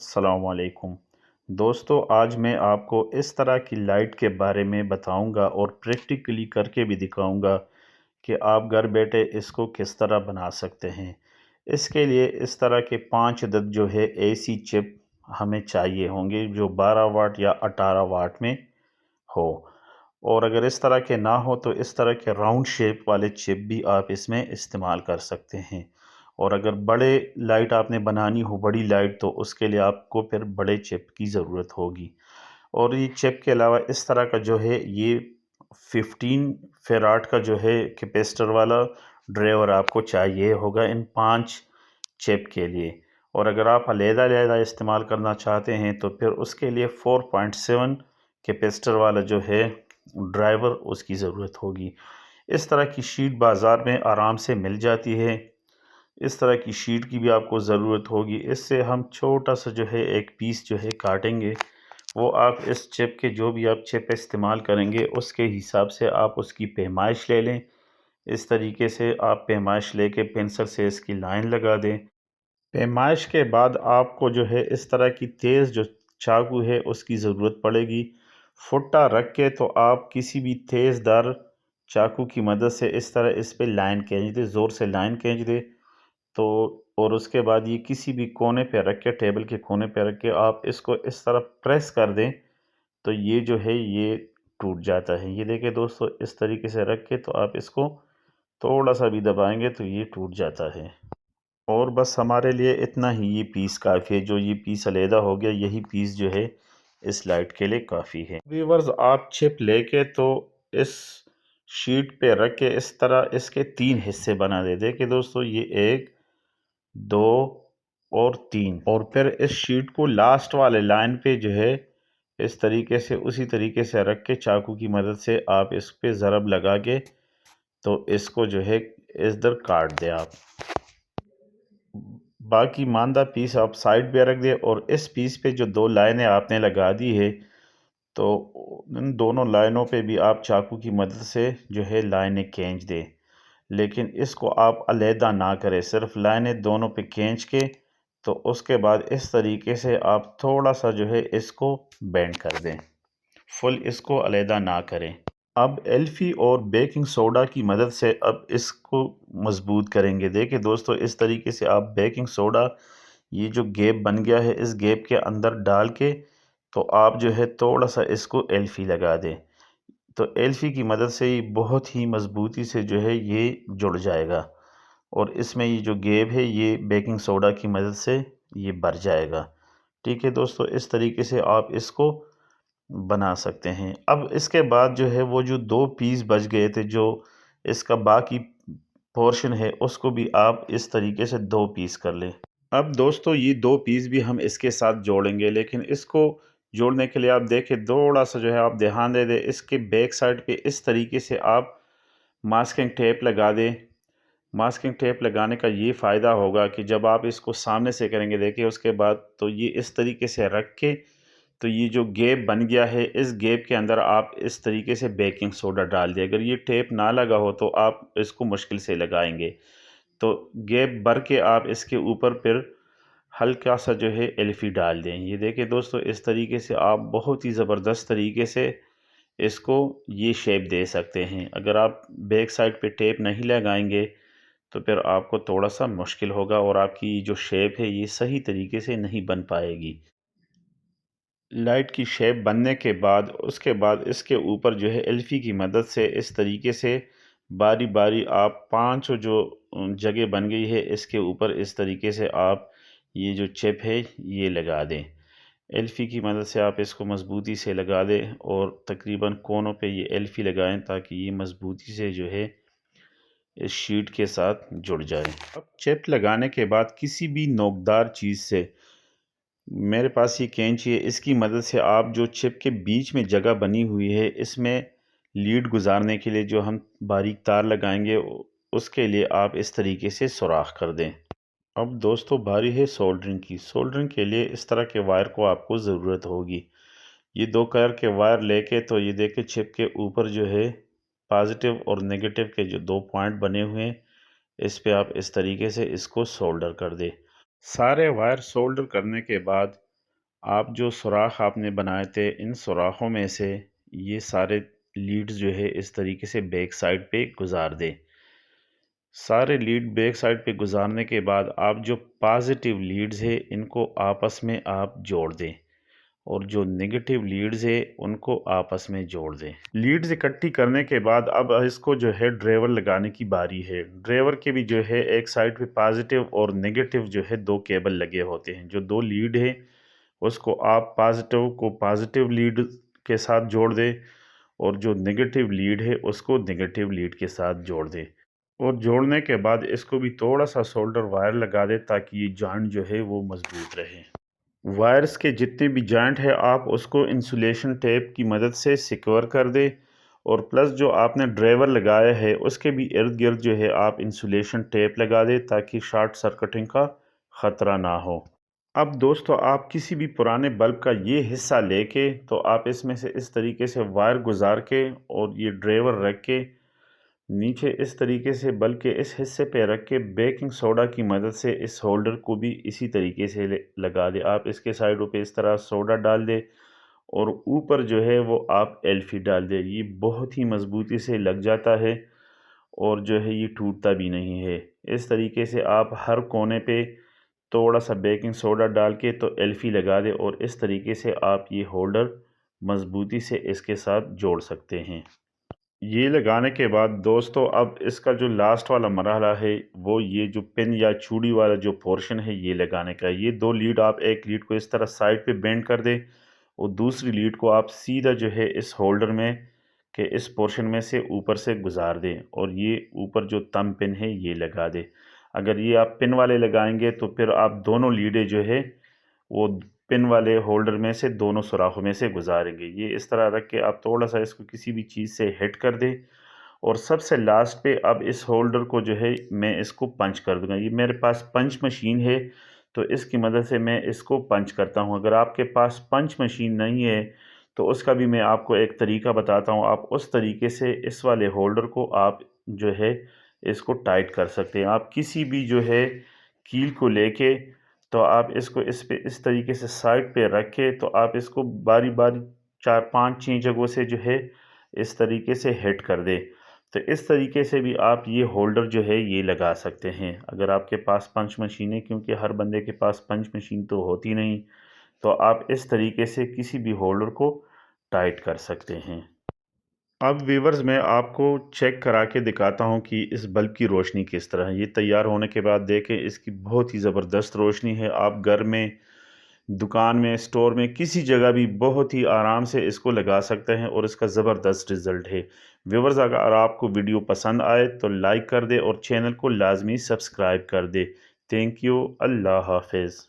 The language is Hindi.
अस्सलामुअलैकुम दोस्तों, आज मैं आपको इस तरह की लाइट के बारे में बताऊंगा और प्रैक्टिकली करके भी दिखाऊंगा कि आप घर बैठे इसको किस तरह बना सकते हैं। इसके लिए इस तरह के 5 अदद जो है एसी चिप हमें चाहिए होंगे जो 12 वाट या 18 वाट में हो। और अगर इस तरह के ना हो तो इस तरह के राउंड शेप वाले चिप भी आप इसमें इस्तेमाल कर सकते हैं। और अगर बड़े लाइट आपने बनानी हो बड़ी लाइट तो उसके लिए आपको फिर बड़े चिप की ज़रूरत होगी। और ये चिप के अलावा इस तरह का जो है ये 15 फेराड का जो है कैपेसिटर वाला ड्राइवर आपको चाहिए होगा इन 5 चिप के लिए। और अगर आप अलग-अलग इस्तेमाल करना चाहते हैं तो फिर उसके लिए 4.7 कैपेसिटर वाला जो है ड्राइवर उसकी ज़रूरत होगी। इस तरह की शीट बाज़ार में आराम से मिल जाती है। इस तरह की शीट की भी आपको ज़रूरत होगी। इससे हम छोटा सा जो है एक पीस जो है काटेंगे। वो आप इस चिप के जो भी आप चिप इस्तेमाल करेंगे उसके हिसाब से आप उसकी पैमाइश ले लें। इस तरीके से आप पैमाइश लेके पेंसिल से इसकी लाइन लगा दें। पैमाइश के बाद आपको जो है इस तरह की तेज़ जो चाकू है उसकी ज़रूरत पड़ेगी। फुट्टा रख के तो आप किसी भी तेज़ धार चाकू की मदद से इस तरह इस पे लाइन खींच दें, ज़ोर से लाइन खींच दें। तो और उसके बाद ये किसी भी कोने पे रख के टेबल के कोने पे रख के आप इसको इस तरह प्रेस कर दें तो ये जो है ये टूट जाता है। ये देखिए दोस्तों, इस तरीके से रख के तो आप इसको थोड़ा सा भी दबाएंगे तो ये टूट जाता है। और बस हमारे लिए इतना ही ये पीस काफ़ी है। जो ये पीस अलहदा हो गया यही पीस जो है इस लाइट के लिए काफ़ी है। व्यूअर्स, आप चिप लेके तो इस शीट पे रख के इस तरह इसके 3 हिस्से बना दे। देखिए दोस्तों, ये 1 2 और 3। और फिर इस शीट को लास्ट वाले लाइन पे जो है इस तरीके से उसी तरीके से रख के चाकू की मदद से आप इस पे ज़रब लगा के तो इसको जो है इधर काट दें आप। बाकी मांदा पीस आप साइड पे रख दें और इस पीस पे जो 2 लाइनें आपने लगा दी है तो इन दोनों लाइनों पे भी आप चाकू की मदद से जो है लाइनें खींच दें। लेकिन इसको आप अलहदा ना करें, सिर्फ लाइनें दोनों पे खींच के तो उसके बाद इस तरीके से आप थोड़ा सा जो है इसको बेंड कर दें, फुल इसको अलहदा ना करें। अब एल्फी और बेकिंग सोडा की मदद से अब इसको मजबूत करेंगे। देखिए दोस्तों, इस तरीके से आप बेकिंग सोडा ये जो गैप बन गया है इस गैप के अंदर डाल के तो आप जो है थोड़ा सा इसको एल्फी लगा दें। तो एल्फी की मदद से ये बहुत ही मजबूती से जो है ये जुड़ जाएगा और इसमें ये जो गैप है ये बेकिंग सोडा की मदद से ये भर जाएगा। ठीक है दोस्तों, इस तरीके से आप इसको बना सकते हैं। अब इसके बाद जो है वो जो 2 पीस बच गए थे, जो इसका बाकी पोर्शन है उसको भी आप इस तरीके से 2 पीस कर लें। अब दोस्तों, ये 2 पीस भी हम इसके साथ जोड़ेंगे, लेकिन इसको जोड़ने के लिए आप देखें थोड़ा सा जो है आप ध्यान दे दें, इसके बैक साइड पे इस तरीके से आप मास्किंग टेप लगा दें। मास्किंग टेप लगाने का ये फ़ायदा होगा कि जब आप इसको सामने से करेंगे, देखिए उसके बाद तो ये इस तरीके से रख के तो ये जो गैप बन गया है इस गैप के अंदर आप इस तरीके से बेकिंग सोडा डाल दिए। अगर ये टेप ना लगा हो तो आप इसको मुश्किल से लगाएंगे। तो गैप भर के आप इसके ऊपर फिर हल्का सा जो है एल्फी डाल दें। ये देखिए दोस्तों, इस तरीके से आप बहुत ही ज़बरदस्त तरीके से इसको ये शेप दे सकते हैं। अगर आप बैक साइड पे टेप नहीं लगाएंगे तो फिर आपको थोड़ा सा मुश्किल होगा और आपकी जो शेप है ये सही तरीके से नहीं बन पाएगी। लाइट की शेप बनने के बाद उसके बाद इसके ऊपर जो है एल्फी की मदद से इस तरीके से बारी बारी आप 5 जो जगह बन गई है इसके ऊपर इस तरीके से आप ये जो चिप है ये लगा दें। एल्फी की मदद से आप इसको मज़बूती से लगा दें और तकरीबन कोनों पे ये एल्फी लगाएं ताकि ये मज़बूती से जो है इस शीट के साथ जुड़ जाए। अब चिप लगाने के बाद किसी भी नोकदार चीज़ से, मेरे पास ये कैंची है, इसकी मदद से आप जो चिप के बीच में जगह बनी हुई है इसमें लीड गुजारने के लिए जो हम बारीक तार लगाएंगे उसके लिए आप इस तरीके से सुराख कर दें। अब दोस्तों बारी है सोल्डरिंग की। सोल्डरिंग के लिए इस तरह के वायर को आपको ज़रूरत होगी। ये 2 कलर के वायर लेके तो ये देखिए चिप के ऊपर जो है पॉजिटिव और नेगेटिव के जो 2 पॉइंट बने हुए हैं इस पे आप इस तरीके से इसको सोल्डर कर दें। सारे वायर सोल्डर करने के बाद आप जो सुराख आपने बनाए थे, इन सुराखों में से ये सारे लीड्स जो है इस तरीके से बैक साइड पे गुजार दें। सारे लीड बैक साइड पे गुजारने के बाद आप जो पॉजिटिव लीड्स है इनको आपस में आप जोड़ दें और जो नेगेटिव लीड्स है उनको आपस में जोड़ दें। लीड्स इकट्ठी करने के बाद अब इसको जो है ड्राइवर लगाने की बारी है। ड्राइवर के भी जो है एक साइड पे पॉजिटिव और नेगेटिव जो है दो केबल लगे होते हैं। जो दो लीड है उसको आप पॉजिटिव को पॉजिटिव लीड के साथ जोड़ दें और जो नेगेटिव लीड है उसको नेगेटिव लीड के साथ जोड़ दें और जोड़ने के बाद इसको भी थोड़ा सा सोल्डर वायर लगा दें ताकि ये जॉइंट जो है वो मजबूत रहे। वायर्स के जितने भी जॉइंट है आप उसको इंसुलेशन टेप की मदद से सिक्योर कर दें और प्लस जो आपने ड्राइवर लगाया है उसके भी इर्द गिर्द जो है आप इंसुलेशन टेप लगा दें ताकि शॉर्ट सर्किटिंग का ख़तरा ना हो। अब दोस्तों आप किसी भी पुराने बल्ब का ये हिस्सा लेके तो आप इसमें से इस तरीके से वायर गुजार के और ये ड्राइवर रख के नीचे इस तरीके से बल्ब के इस हिस्से पे रख के बेकिंग सोडा की मदद से इस होल्डर को भी इसी तरीके से लगा दें। आप इसके साइडों पे इस तरह सोडा डाल दें और ऊपर जो है वो आप एल्फी डाल दें। ये बहुत ही मज़बूती से लग जाता है और जो है ये टूटता भी नहीं है। इस तरीके से आप हर कोने पे थोड़ा सा बेकिंग सोडा डाल के तो एल्फी लगा दें और इस तरीके से आप ये होल्डर मज़बूती से इसके साथ जोड़ सकते हैं। ये लगाने के बाद दोस्तों अब इसका जो लास्ट वाला मरहला है वो ये जो पिन या चूड़ी वाला जो पोर्शन है ये लगाने का है। ये दो लीड आप एक लीड को इस तरह साइड पे बेंड कर दें और दूसरी लीड को आप सीधा जो है इस होल्डर में के इस पोर्शन में से ऊपर से गुजार दें और ये ऊपर जो थंब पिन है ये लगा दें। अगर ये आप पिन वाले लगाएंगे तो फिर आप दोनों लीडें जो है वो पिन वाले होल्डर में से दोनों सुराखों में से गुजारेंगे। ये इस तरह रख के आप थोड़ा सा इसको किसी भी चीज़ से हिट कर दें और सबसे लास्ट पे अब इस होल्डर को जो है मैं इसको पंच कर दूंगा। ये मेरे पास पंच मशीन है तो इसकी मदद से मैं इसको पंच करता हूँ। अगर आपके पास पंच मशीन नहीं है तो उसका भी मैं आपको एक तरीका बताता हूँ। आप उस तरीके से इस वाले होल्डर को आप जो है इसको टाइट कर सकते हैं। आप किसी भी जो है कील को लेके तो आप इसको इस पे इस तरीके से साइड पे रख के तो आप इसको बारी बारी 4-5-6 जगहों से जो है इस तरीके से हिट कर दें। तो इस तरीके से भी आप ये होल्डर जो है ये लगा सकते हैं अगर आपके पास पंच मशीन है, क्योंकि हर बंदे के पास पंच मशीन तो होती नहीं। तो आप इस तरीके से किसी भी होल्डर को टाइट कर सकते हैं। अब व्यूवर्स मैं आपको चेक करा के दिखाता हूँ कि इस बल्ब की रोशनी किस तरह है। ये तैयार होने के बाद देखें इसकी बहुत ही ज़बरदस्त रोशनी है। आप घर में, दुकान में, स्टोर में, किसी जगह भी बहुत ही आराम से इसको लगा सकते हैं और इसका ज़बरदस्त रिज़ल्ट है। व्यूवर्स अगर आपको वीडियो पसंद आए तो लाइक कर दे और चैनल को लाजमी सब्सक्राइब कर दे। Thank you. अल्लाह हाफिज़।